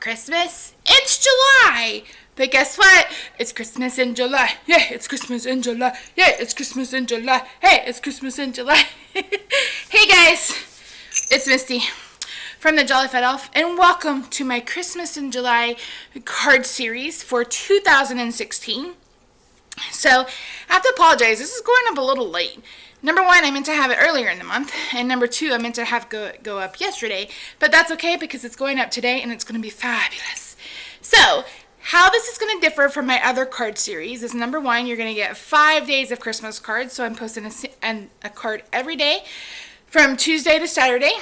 Christmas? It's July! But guess what? It's Christmas in July. Yeah, it's Christmas in July. Yeah, it's Christmas in July. Hey, it's Christmas in July. Hey guys, it's Misty from the Jolly Fat Elf, and welcome to my Christmas in July card series for 2016. So, I have to apologize. This is going up a little late. Number one, I meant to have it earlier in the month, and number two, I meant to have go up yesterday, but that's okay because it's going up today and it's going to be fabulous. So, how this is going to differ from my other card series is number one, you're going to get 5 days of Christmas cards, so I'm posting a card every day from Tuesday to Saturday.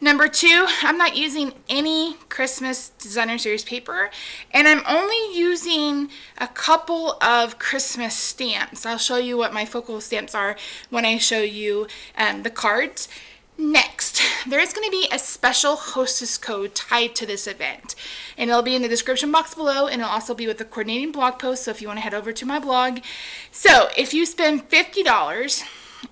Number two, I'm not using any Christmas Designer Series paper, and I'm only using a couple of Christmas stamps. I'll show you what my focal stamps are when I show you the cards. Next, there is going to be a special Hostess Code tied to this event, and it'll be in the description box below, and it'll also be with the coordinating blog post, so if you want to head over to my blog. So, if you spend $50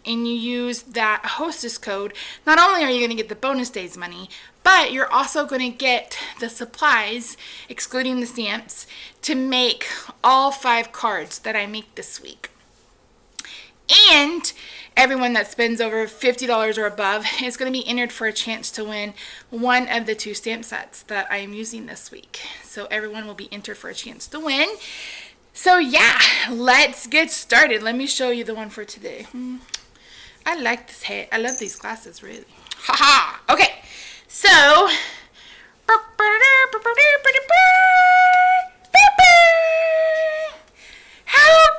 and you use that Hostess Code, not only are you going to get the bonus days money, but you're also going to get the supplies, excluding the stamps, to make all 5 cards that I make this week. And everyone that spends over $50 or above is going to be entered for a chance to win one of the 2 stamp sets that I am using this week. So everyone will be entered for a chance to win. So yeah, let's get started. Let me show you the one for today. I like this hat. I love these glasses, really. Haha. Okay, so how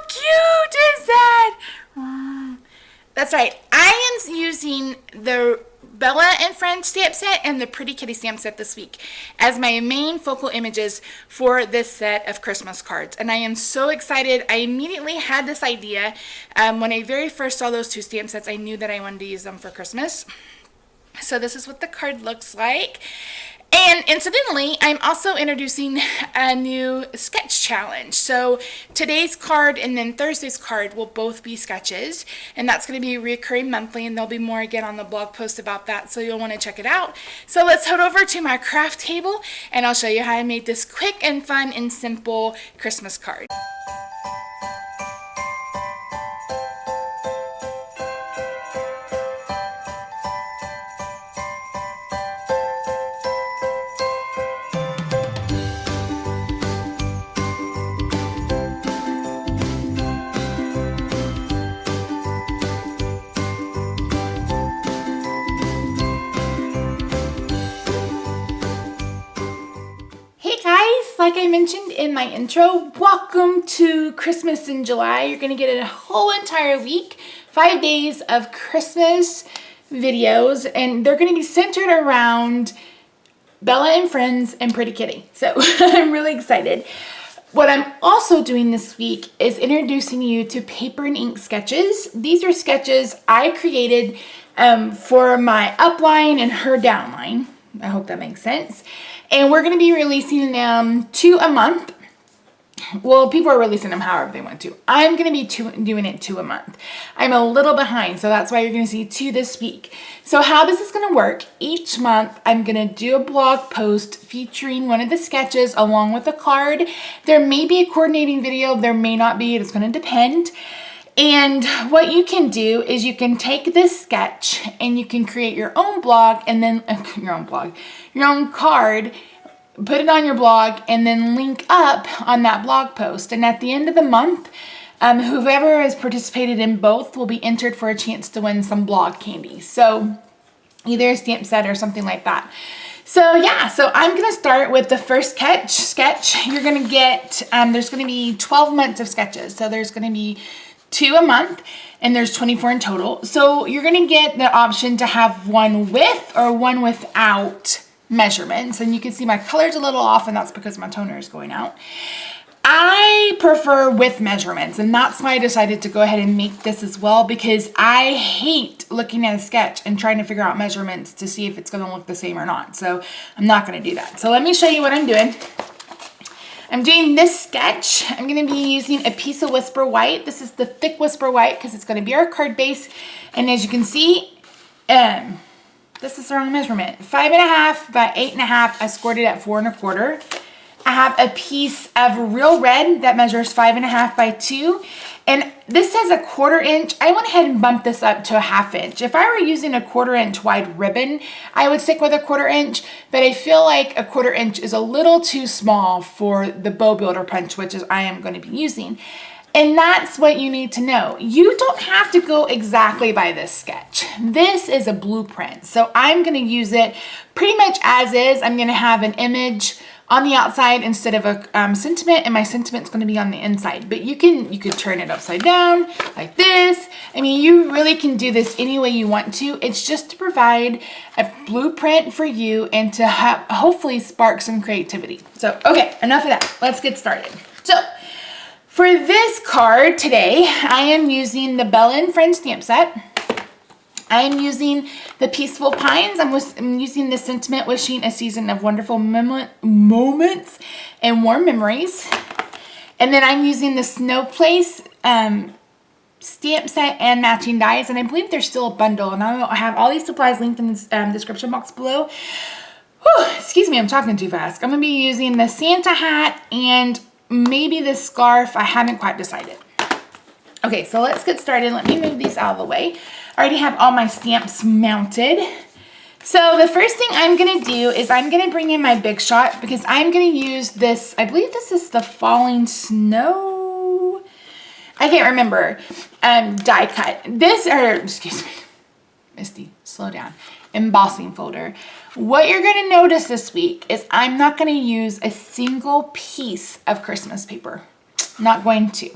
cute is that? That's right. I am using the Bella and Friends stamp set and the Pretty Kitty stamp set this week as my main focal images for this set of Christmas cards. And I am so excited. I immediately had this idea. When I very first saw those 2 stamp sets, I knew that I wanted to use them for Christmas. So this is what the card looks like. And incidentally, I'm also introducing a new sketch challenge. So today's card and then Thursday's card will both be sketches, and that's going to be recurring monthly, and there'll be more again on the blog post about that, so you'll want to check it out. So let's head over to my craft table, and I'll show you how I made this quick and fun and simple Christmas card. Like I mentioned in my intro, welcome to Christmas in July. You're going to get a whole entire week, 5 days of Christmas videos, and they're going to be centered around Bella and Friends and Pretty Kitty. So I'm really excited. What I'm also doing this week is introducing you to paper and ink sketches. These are sketches I created for my upline and her downline. I hope that makes sense. And we're going to be releasing them 2 a month. Well, people are releasing them however they want to. I'm going to be doing it 2 a month. I'm a little behind, so that's why you're going to see 2 this week. So how this is going to work, each month I'm going to do a blog post featuring one of the sketches along with a card. There may be a coordinating video, there may not be, it's going to depend. And what you can do is you can take this sketch and you can create your own blog and then your own card, put it on your blog, and then link up on that blog post. And at the end of the month, whoever has participated in both will be entered for a chance to win some blog candy. So either a stamp set or something like that. So yeah, so I'm going to start with the first sketch. You're going to get, there's going to be 12 months of sketches. So there's going to be 2 a month, and there's 24 in total. So you're going to get the option to have one with or one without measurements. And you can see my color's a little off, and that's because my toner is going out. I prefer with measurements, and that's why I decided to go ahead and make this as well, because I hate looking at a sketch and trying to figure out measurements to see if it's going to look the same or not. So I'm not going to do that. So let me show you what I'm doing. I'm doing this sketch. I'm going to be using a piece of Whisper White. This is the thick Whisper White because it's going to be our card base. And as you can see, this is the wrong measurement. 5.5 by 8.5. I scored it at 4 1/4. I have a piece of real red that measures 5.5 by 2. And this says 1/4 inch. I went ahead and bumped this up to a 1/2 inch. If I were using a 1/4 inch wide ribbon, I would stick with a 1/4 inch, but I feel like a 1/4 inch is a little too small for the bow builder punch, which is I am going to be using. And that's what you need to know. You don't have to go exactly by this sketch. This is a blueprint. So I'm going to use it pretty much as is. I'm going to have an image on the outside instead of a sentiment, and my sentiment's going to be on the inside. But you could turn it upside down like this. I mean, you really can do this any way you want to. It's just to provide a blueprint for you and to hopefully spark some creativity. So, okay, enough of that. Let's get started. So, for this card today, I am using the Bella & Friends stamp set. I am using the Peaceful Pines. I'm using the Sentiment, wishing a season of wonderful moments and warm memories. And then I'm using the Snow Place stamp set and matching dies. And I believe there's still a bundle. And I have all these supplies linked in the description box below. Whew, excuse me, I'm talking too fast. I'm going to be using the Santa hat and maybe the scarf. I haven't quite decided. Okay, so let's get started. Let me move these out of the way. I already have all my stamps mounted. So the first thing I'm going to do is I'm going to bring in my Big Shot because I'm going to use this. I believe this is the Falling Snow. I can't remember. Die cut. Excuse me. Misty, slow down. Embossing folder. What you're going to notice this week is I'm not going to use a single piece of Christmas paper. Not going to.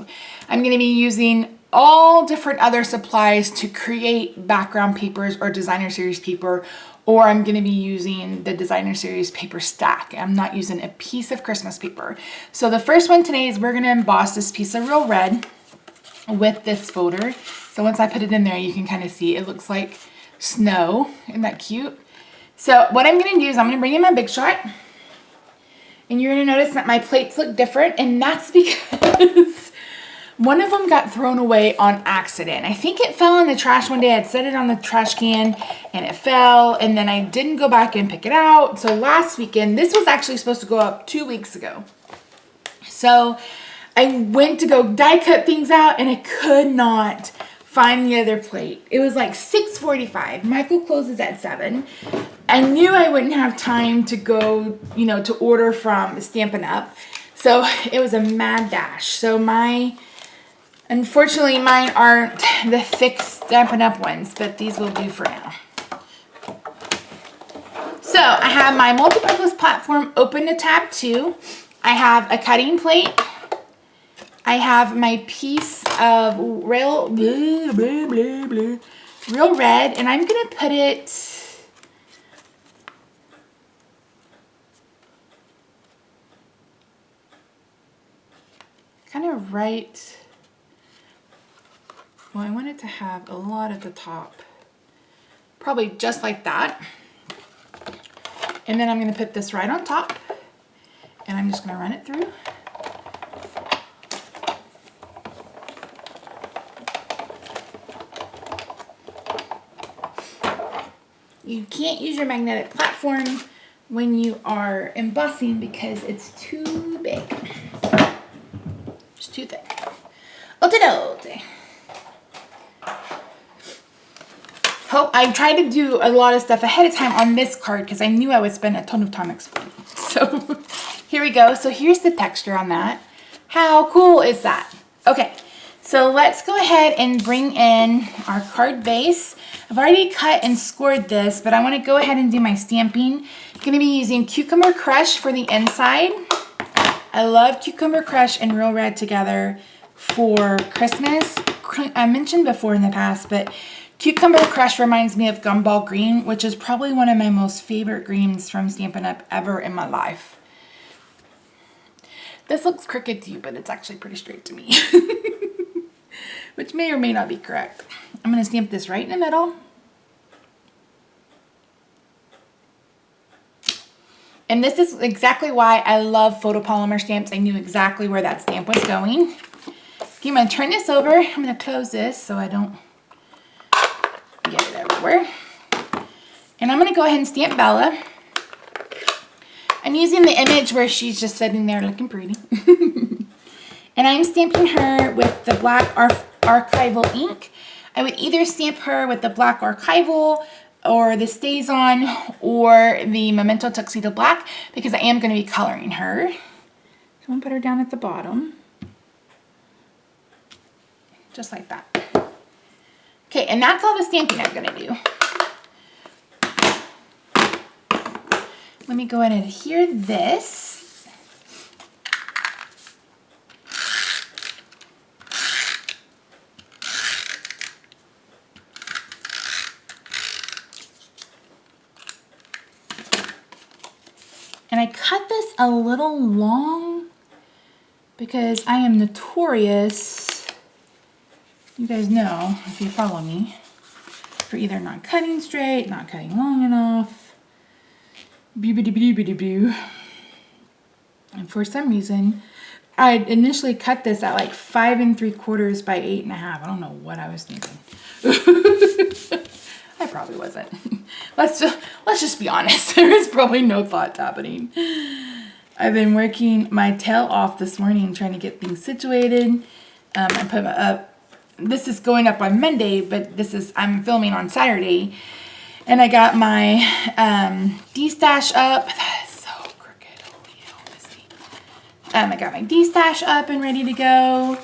I'm going to be using all different other supplies to create background papers or designer series paper, or I'm going to be using the designer series paper stack. I'm not using a piece of Christmas paper. So the first one today is we're going to emboss this piece of real red with this folder. So once I put it in there, you can kind of see it looks like snow. Isn't that cute? So what I'm going to do is I'm going to bring in my Big Shot, and you're going to notice that my plates look different, and that's because one of them got thrown away on accident. I think it fell in the trash one day. I'd set it on the trash can and it fell, and then I didn't go back and pick it out. So last weekend, this was actually supposed to go up 2 weeks ago. So I went to go die cut things out and I could not find the other plate. It was like 6:45. Michael closes at 7. I knew I wouldn't have time to go, to order from Stampin' Up. So it was a mad dash. So unfortunately, mine aren't the thick Stampin' Up ones, but these will do for now. So I have my multi-purpose platform open to tab 2. I have a cutting plate. I have my piece of real red, and I'm going to put it kind of right. Well, I want it to have a lot at the top. Probably just like that. And then I'm going to put this right on top. And I'm just going to run it through. You can't use your magnetic platform when you are embossing because it's too big. It's too thick. Ote-dote. I tried to do a lot of stuff ahead of time on this card because I knew I would spend a ton of time explaining. So here we go. So here's the texture on that. How cool is that? Okay, so let's go ahead and bring in our card base. I've already cut and scored this, but I want to go ahead and do my stamping. I'm going to be using Cucumber Crush for the inside. I love Cucumber Crush and Real Red together for Christmas. I mentioned before in the past, but Cucumber Crush reminds me of Gumball Green, which is probably one of my most favorite greens from Stampin' Up! Ever in my life. This looks crooked to you, but it's actually pretty straight to me. Which may or may not be correct. I'm going to stamp this right in the middle. And this is exactly why I love photopolymer stamps. I knew exactly where that stamp was going. Okay, I'm going to turn this over. I'm going to close this so I don't get it everywhere. And I'm I'm going to go ahead and stamp Bella. I'm using the image where she's just sitting there looking pretty. And I'm stamping her with the black archival ink. I would either stamp her with the black archival or the Stays On or the Memento Tuxedo Black because I am going to be coloring her. So I'm going to put her down at the bottom. Just like that. Okay, and that's all the stamping I'm going to do. Let me go ahead and adhere this. And I cut this a little long because I am notorious, you guys know if you follow me, for either not cutting straight, not cutting long enough. And for some reason, I initially cut this at like 5 3/4 by 8 1/2. I don't know what I was thinking. I probably wasn't. Let's just be honest. There was probably no thoughts happening. I've been working my tail off this morning trying to get things situated. I put up. This is going up on Monday, but I'm filming on Saturday. And I got my D-stash up. That is so crooked. Holy hell, Misty. I got my D-stash up and ready to go.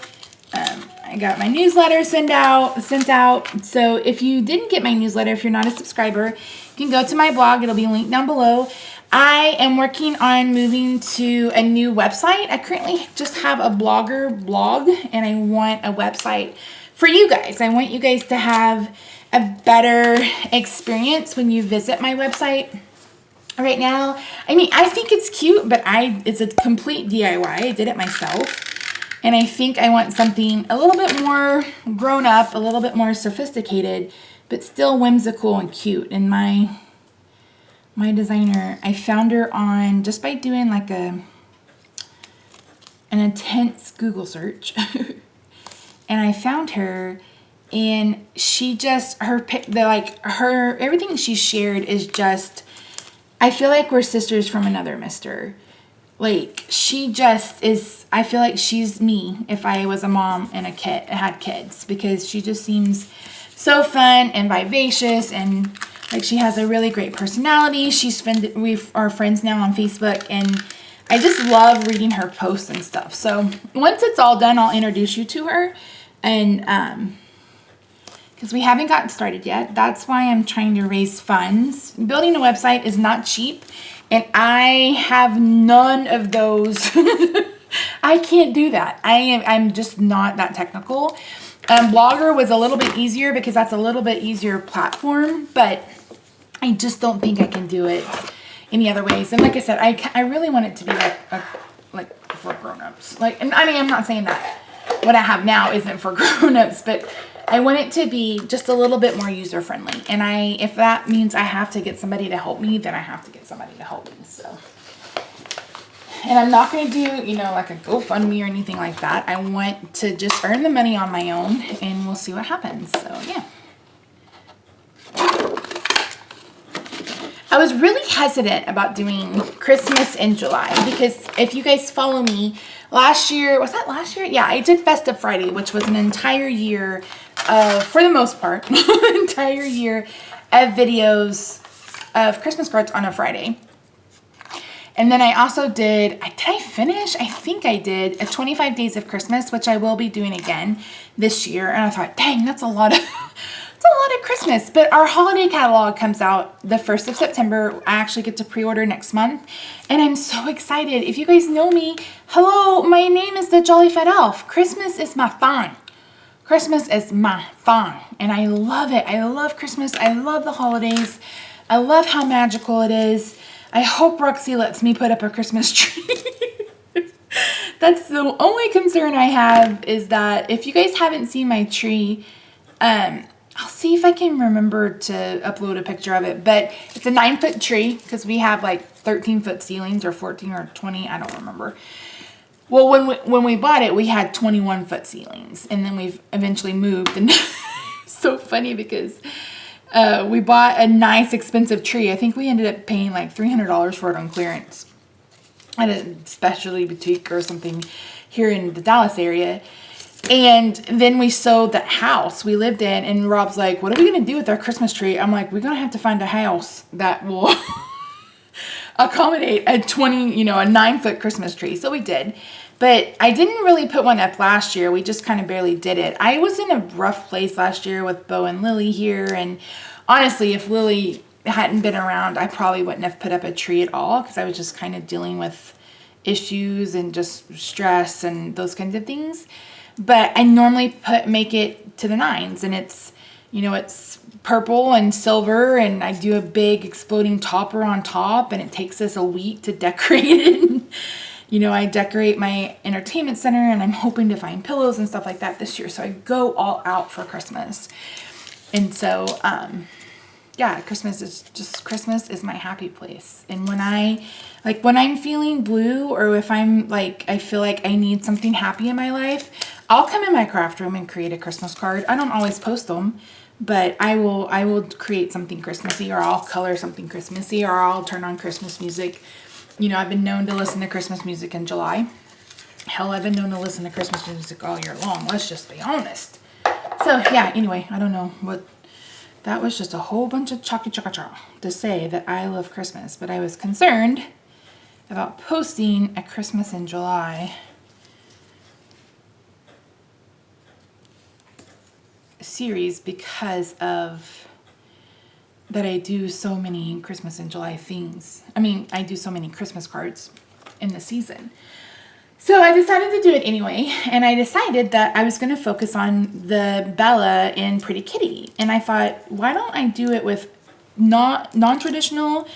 I got my newsletter sent out. So if you didn't get my newsletter, if you're not a subscriber, you can go to my blog. It'll be linked down below. I am working on moving to a new website. I currently just have a blogger blog, and I want a website for you guys. I want you guys to have a better experience when you visit my website. Right now, I mean, I think it's cute, but it's a complete DIY. I did it myself. And I think I want something a little bit more grown up, a little bit more sophisticated, but still whimsical and cute. And my designer, I found her on, just by doing like an intense Google search. And I found her, and she just, everything she shared is just, I feel like we're sisters from another mister. Like, she just is, I feel like she's me if I was a mom and had kids, because she just seems so fun and vivacious, and like she has a really great personality. We are friends now on Facebook, and I just love reading her posts and stuff. So once it's all done, I'll introduce you to her, and because we haven't gotten started yet. That's why I'm trying to raise funds. Building a website is not cheap, and I have none of those. I can't do that. I'm just not that technical. Blogger was a little bit easier because that's a little bit easier platform, but I just don't think I can do it any other ways. And like I said, I really want it to be like for grown-ups. Like, and I mean, I'm not saying that what I have now isn't for grown-ups, but I want it to be just a little bit more user-friendly. And if that means I have to get somebody to help me, then I have to get somebody to help me. So, and I'm not going to do, like a GoFundMe or anything like that. I want to just earn the money on my own, and we'll see what happens. So, yeah. I was really hesitant about doing Christmas in July because if you guys follow me, last year, was that last year? Yeah, I did Festive Friday, which was an entire year for the most part, entire year of videos of Christmas cards on a Friday. And then I also did I finish? I think I did a 25 Days of Christmas, which I will be doing again this year. And I thought, dang, that's a lot of Christmas. But our holiday catalog comes out the 1st of September. I actually get to pre-order next month. And I'm so excited. If you guys know me, hello, my name is the Jolly Fat Elf. Christmas is my fun. Christmas is my fun. And I love it. I love Christmas. I love the holidays. I love how magical it is. I hope Roxy lets me put up a Christmas tree. That's the only concern I have, is that if you guys haven't seen my tree, I'll see if I can remember to upload a picture of it. But it's a 9-foot tree because we have like 13-foot ceilings, or 14 or 20. I don't remember. Well, when we bought it, we had 21-foot ceilings, and then we've eventually moved. And it's so funny because We bought a nice expensive tree. I think we ended up paying like $300 for it on clearance at a specialty boutique or something here in the Dallas area. And then we sold that house we lived in, and Rob's like, what are we going to do with our Christmas tree? I'm like, we're going to have to find a house that will accommodate a 9-foot Christmas tree. So we did. But I didn't really put one up last year. We just kind of barely did it. I was in a rough place last year with Bo and Lily here. And honestly, if Lily hadn't been around, I probably wouldn't have put up a tree at all, because I was just kind of dealing with issues and just stress and those kinds of things. But I normally make it to the 9s, and it's, it's purple and silver, and I do a big exploding topper on top, and it takes us a week to decorate it. I decorate my entertainment center, and I'm hoping to find pillows and stuff like that this year. So I go all out for Christmas. And so, yeah, Christmas is my happy place. And when I'm feeling blue, or if I feel like I need something happy in my life, I'll come in my craft room and create a Christmas card. I don't always post them, but I will create something Christmassy, or I'll color something Christmassy, or I'll turn on Christmas music. I've been known to listen to Christmas music in July. Hell, I've been known to listen to Christmas music all year long. Let's just be honest. So yeah, anyway, I don't know what, that was just a whole bunch of cha to say that I love Christmas, but I was concerned about posting a Christmas in July series because of that I do so many Christmas in July things. I do so many Christmas cards in the season. So I decided to do it anyway, and I decided that I was going to focus on the Bella in Pretty Kitty. And I thought, why don't I do it with non-traditional,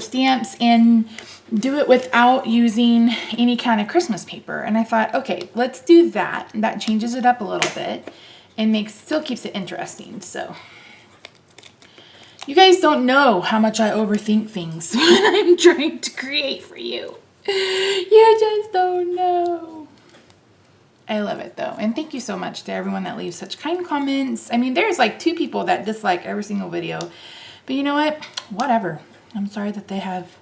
stamps, and do it without using any kind of Christmas paper. And I thought, okay, let's do that. That changes it up a little bit and still keeps it interesting. So you guys don't know how much I overthink things when I'm trying to create for you. You just don't know. I love it though. And thank you so much to everyone that leaves such kind comments. There's like 2 people that dislike every single video. But you know what? Whatever. I'm sorry that they have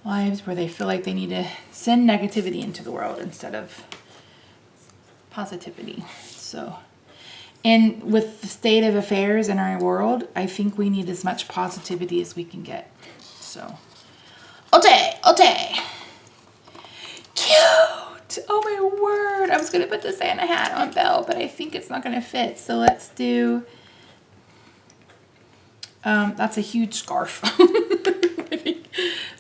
lives where they feel like they need to send negativity into the world instead of positivity. So, and with the state of affairs in our world, I think we need as much positivity as we can get. So, Ote. Cute! Oh my word! I was going to put the Santa hat on Belle, but I think it's not going to fit. So let's do... that's a huge scarf.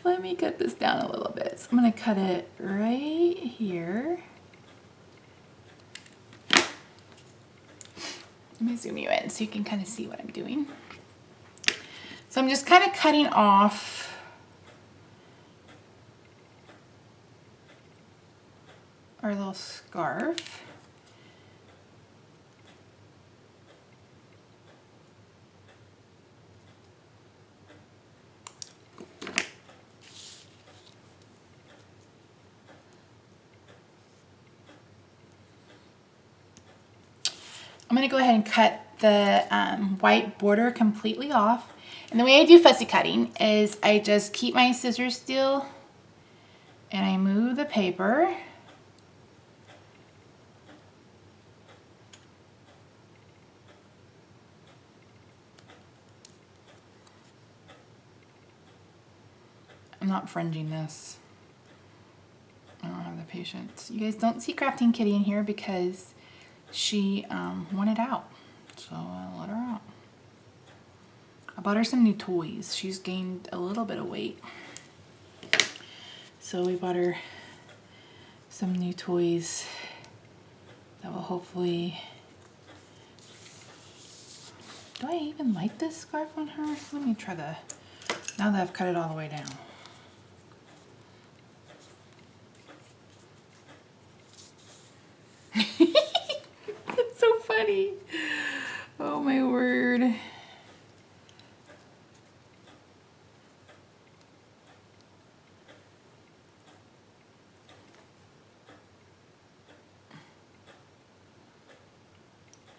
Let me cut this down a little bit. So I'm going to cut it right here. Let me zoom you in so you can kind of see what I'm doing. So I'm just kind of cutting off our little scarf. I'm going to go ahead and cut the white border completely off. And the way I do fussy cutting is I just keep my scissors still and I move the paper. I'm not fringing this. I don't have the patience. You guys don't see Crafting Kitty in here because she wanted out. So I let her out. I bought her some new toys. She's gained a little bit of weight. So we bought her some new toys that will hopefully... Do I even like this scarf on her? Let me try the... Now that I've cut it all the way down. That's so funny. Oh my word.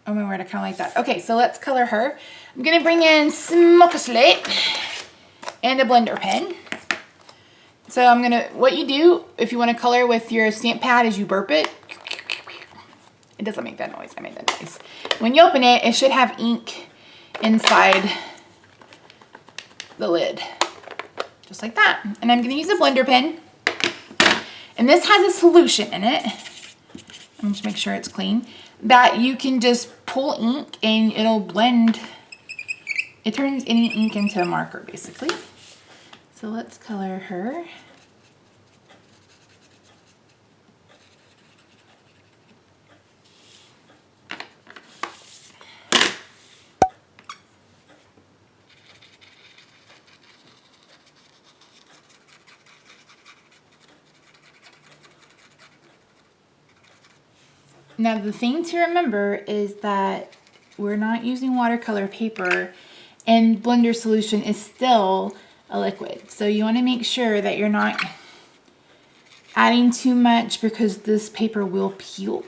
Oh my word, I kind of like that. Okay, so let's color her. I'm gonna bring in Smoke Slate and a blender pen. So I'm gonna, what you do if you want to color with your stamp pad is you burp it. It doesn't make that noise, I made that noise. When you open it, it should have ink inside the lid. Just like that. And I'm gonna use a blender pen. And this has a solution in it. I'm just make sure it's clean. That you can just pull ink and it'll blend. It turns any ink into a marker basically. So let's color her. Now the thing to remember is that we're not using watercolor paper and blender solution is still a liquid. So you want to make sure that you're not adding too much because this paper will peel.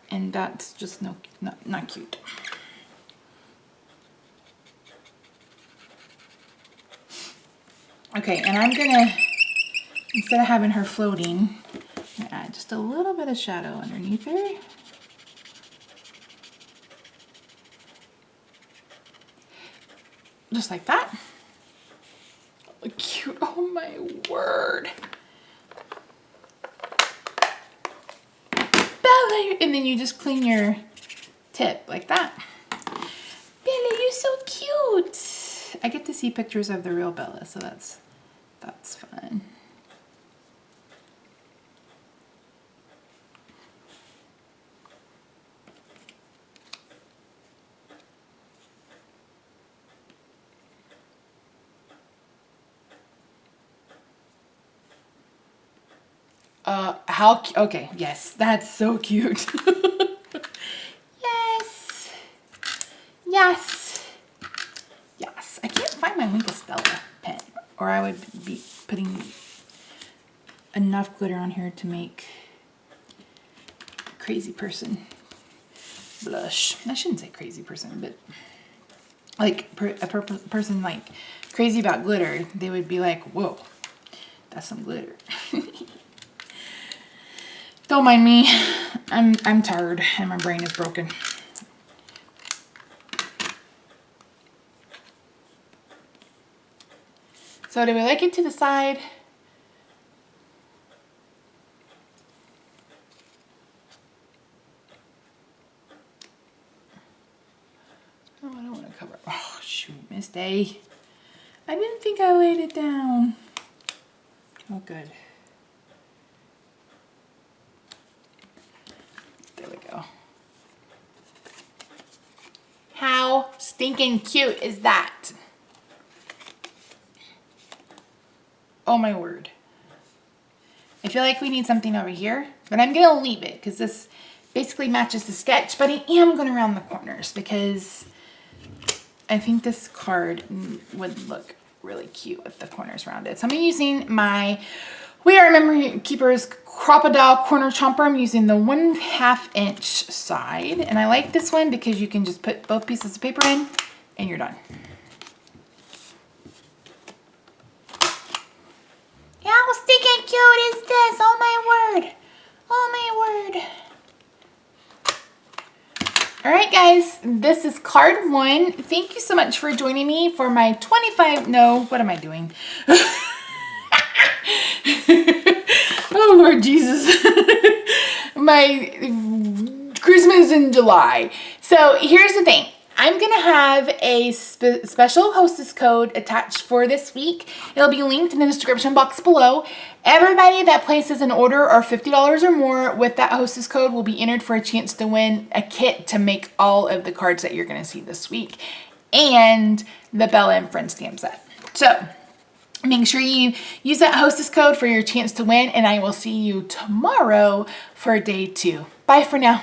And that's just not cute. Okay, and I'm gonna, instead of having her floating, I'm gonna add just a little bit of shadow underneath her. Just like that. Oh, cute, oh my word. Bella, and then you just clean your tip like that. Bella, you're so cute. I get to see pictures of the real Bella, so that's fun. Okay, yes, that's so cute. Yes. Yes. Yes. I can't find my Winkle Stella pen, or I would be putting enough glitter on here to make a crazy person blush. I shouldn't say crazy person, but like a person like crazy about glitter, they would be like, whoa, that's some glitter. Don't mind me. I'm tired and my brain is broken. So do we like it to the side? Oh, I don't want to cover. Oh shoot, Miss Day. I didn't think I laid it down. Oh good. There we go. How stinking cute is that? Oh my word. I feel like we need something over here, but I'm gonna leave it because this basically matches the sketch, but I am gonna round the corners because I think this card would look really cute with the corners rounded. So I'm using my We Are Memory Keepers Crocodile Corner Chomper. I'm using the 1/2 inch side, and I like this one because you can just put both pieces of paper in and you're done. How stinking cute is this? Oh my word. Oh my word. All right, guys, this is card 1. Thank you so much for joining me for my 25, no, what am I doing? Oh, Lord Jesus. My Christmas in July. So here's the thing. I'm going to have a special Hostess code attached for this week. It'll be linked in the description box below. Everybody that places an order or $50 or more with that Hostess code will be entered for a chance to win a kit to make all of the cards that you're going to see this week and the Bella and Friends stamp set. So make sure you use that Hostess code for your chance to win, and I will see you tomorrow for day 2. Bye for now.